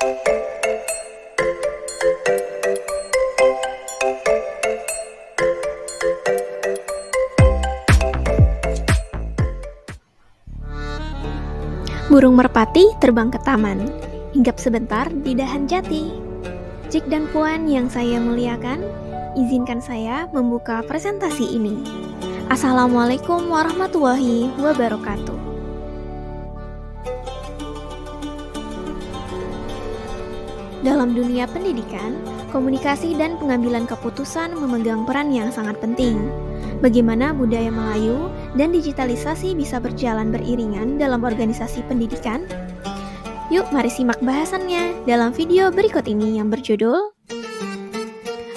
Burung merpati terbang ke taman, hinggap sebentar di dahan jati. Cik dan Puan yang saya muliakan, izinkan saya membuka presentasi ini. Assalamualaikum warahmatullahi wabarakatuh. Dalam dunia pendidikan, komunikasi dan pengambilan keputusan memegang peran yang sangat penting. Bagaimana budaya Melayu dan digitalisasi bisa berjalan beriringan dalam organisasi pendidikan? Yuk mari simak bahasannya dalam video berikut ini yang berjudul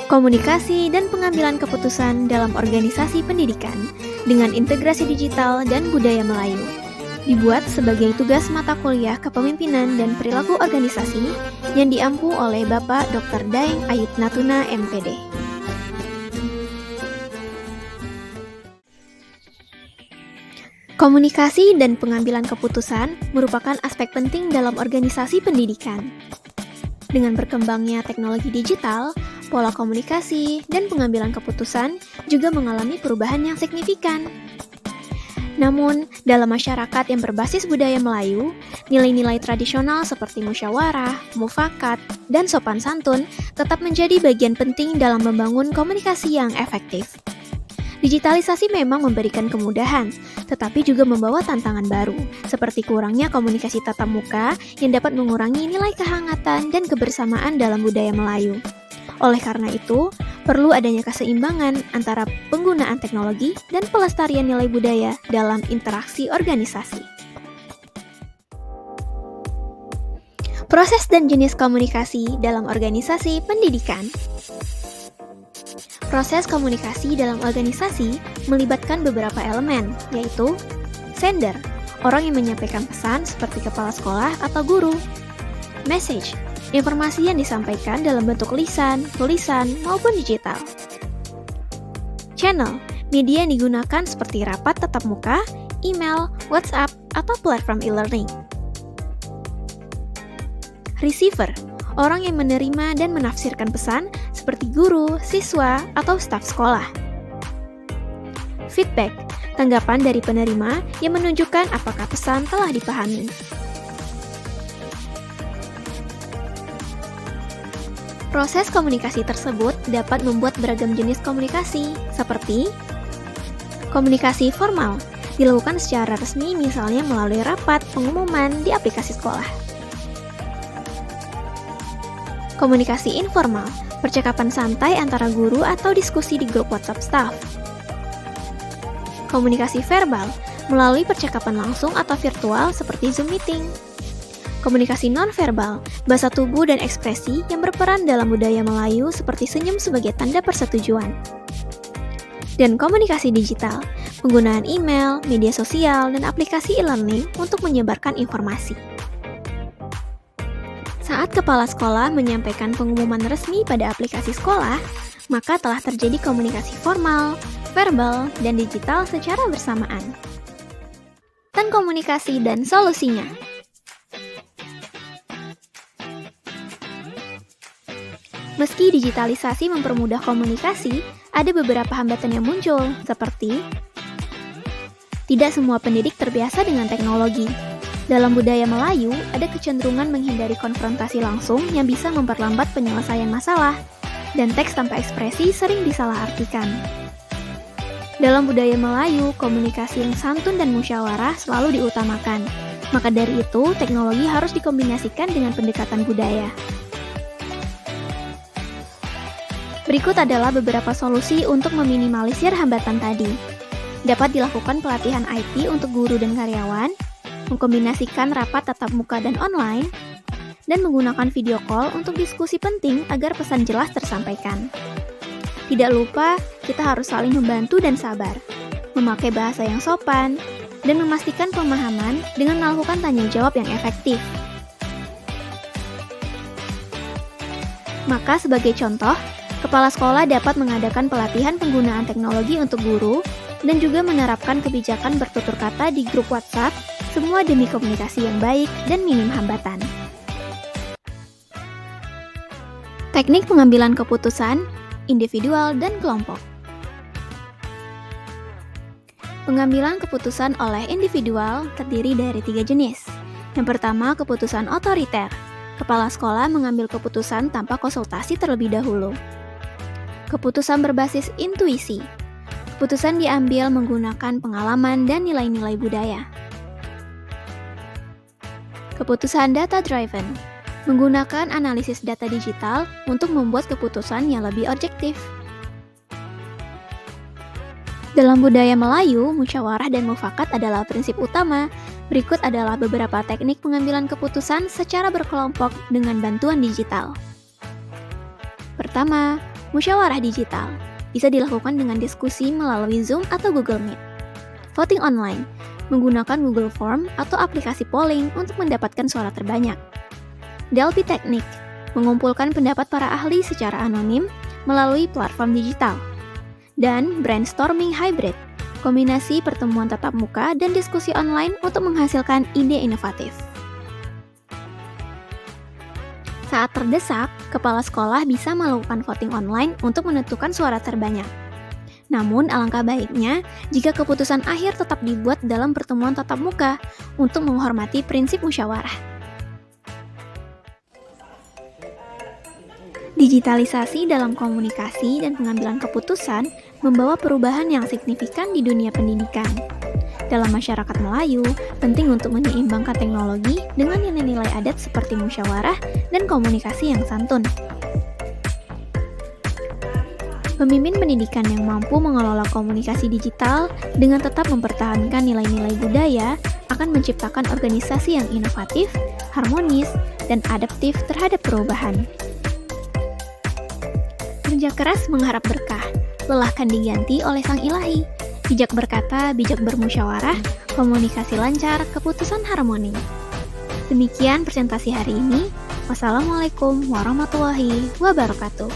Komunikasi dan Pengambilan Keputusan dalam Organisasi Pendidikan dengan Integrasi Digital dan Budaya Melayu. Dibuat sebagai tugas mata kuliah Kepemimpinan dan Perilaku Organisasi yang diampu oleh Bapak Dr. Daeng Ayub Natuna, MPD. Komunikasi dan pengambilan keputusan merupakan aspek penting dalam organisasi pendidikan. Dengan berkembangnya teknologi digital, pola komunikasi dan pengambilan keputusan juga mengalami perubahan yang signifikan. Namun, dalam masyarakat yang berbasis budaya Melayu, nilai-nilai tradisional seperti musyawarah, mufakat, dan sopan santun tetap menjadi bagian penting dalam membangun komunikasi yang efektif. Digitalisasi memang memberikan kemudahan, tetapi juga membawa tantangan baru, seperti kurangnya komunikasi tatap muka yang dapat mengurangi nilai kehangatan dan kebersamaan dalam budaya Melayu. Oleh karena itu, perlu adanya keseimbangan antara penggunaan teknologi dan pelestarian nilai budaya dalam interaksi organisasi. Proses dan jenis komunikasi dalam organisasi pendidikan. Proses komunikasi dalam organisasi melibatkan beberapa elemen, yaitu sender, orang yang menyampaikan pesan seperti kepala sekolah atau guru. Message, informasi yang disampaikan dalam bentuk lisan, tulisan, maupun digital. Channel, media yang digunakan seperti rapat tatap muka, email, WhatsApp, atau platform e-learning. Receiver, orang yang menerima dan menafsirkan pesan seperti guru, siswa, atau staf sekolah. Feedback, tanggapan dari penerima yang menunjukkan apakah pesan telah dipahami. Proses komunikasi tersebut dapat membuat beragam jenis komunikasi, seperti komunikasi formal, dilakukan secara resmi misalnya melalui rapat pengumuman di aplikasi sekolah. Komunikasi informal, percakapan santai antara guru atau diskusi di grup WhatsApp staff. Komunikasi verbal, melalui percakapan langsung atau virtual seperti Zoom meeting. Komunikasi nonverbal, bahasa tubuh dan ekspresi yang berperan dalam budaya Melayu seperti senyum sebagai tanda persetujuan. Dan komunikasi digital, penggunaan email, media sosial, dan aplikasi e-learning untuk menyebarkan informasi. Saat kepala sekolah menyampaikan pengumuman resmi pada aplikasi sekolah, maka telah terjadi komunikasi formal, verbal, dan digital secara bersamaan. Dan komunikasi dan solusinya. Meski digitalisasi mempermudah komunikasi, ada beberapa hambatan yang muncul, seperti tidak semua pendidik terbiasa dengan teknologi. Dalam budaya Melayu, ada kecenderungan menghindari konfrontasi langsung yang bisa memperlambat penyelesaian masalah, dan teks tanpa ekspresi sering disalahartikan. Dalam budaya Melayu, komunikasi yang santun dan musyawarah selalu diutamakan. Maka dari itu, teknologi harus dikombinasikan dengan pendekatan budaya. Berikut adalah beberapa solusi untuk meminimalisir hambatan tadi. Dapat dilakukan pelatihan IT untuk guru dan karyawan, mengkombinasikan rapat tatap muka dan online, dan menggunakan video call untuk diskusi penting agar pesan jelas tersampaikan. Tidak lupa, kita harus saling membantu dan sabar, memakai bahasa yang sopan, dan memastikan pemahaman dengan melakukan tanya jawab yang efektif. Maka sebagai contoh, kepala sekolah dapat mengadakan pelatihan penggunaan teknologi untuk guru, dan juga menerapkan kebijakan bertutur kata di grup WhatsApp, semua demi komunikasi yang baik dan minim hambatan. Teknik pengambilan keputusan, individual dan kelompok. Pengambilan keputusan oleh individual terdiri dari 3 jenis. Yang pertama, keputusan otoriter. Kepala sekolah mengambil keputusan tanpa konsultasi terlebih dahulu. Keputusan berbasis intuisi. Keputusan diambil menggunakan pengalaman dan nilai-nilai budaya. Keputusan data-driven. Menggunakan analisis data digital untuk membuat keputusan yang lebih objektif. Dalam budaya Melayu, musyawarah dan mufakat adalah prinsip utama. Berikut adalah beberapa teknik pengambilan keputusan secara berkelompok dengan bantuan digital. Pertama, musyawarah digital. Bisa dilakukan dengan diskusi melalui Zoom atau Google Meet. Voting online. Menggunakan Google Form atau aplikasi polling untuk mendapatkan suara terbanyak. Delphi Teknik. Mengumpulkan pendapat para ahli secara anonim melalui platform digital. Dan brainstorming hybrid, kombinasi pertemuan tatap muka dan diskusi online untuk menghasilkan ide inovatif. Saat terdesak, kepala sekolah bisa melakukan voting online untuk menentukan suara terbanyak. Namun, alangkah baiknya jika keputusan akhir tetap dibuat dalam pertemuan tatap muka untuk menghormati prinsip musyawarah. Digitalisasi dalam komunikasi dan pengambilan keputusan membawa perubahan yang signifikan di dunia pendidikan. Dalam masyarakat Melayu, penting untuk menyeimbangkan teknologi dengan nilai-nilai adat seperti musyawarah dan komunikasi yang santun. Pemimpin pendidikan yang mampu mengelola komunikasi digital dengan tetap mempertahankan nilai-nilai budaya akan menciptakan organisasi yang inovatif, harmonis, dan adaptif terhadap perubahan. Kerja keras mengharap berkah, lelahkan diganti oleh Sang Ilahi. Bijak berkata, bijak bermusyawarah, komunikasi lancar, keputusan harmoni. Demikian presentasi hari ini. Wassalamualaikum warahmatullahi wabarakatuh.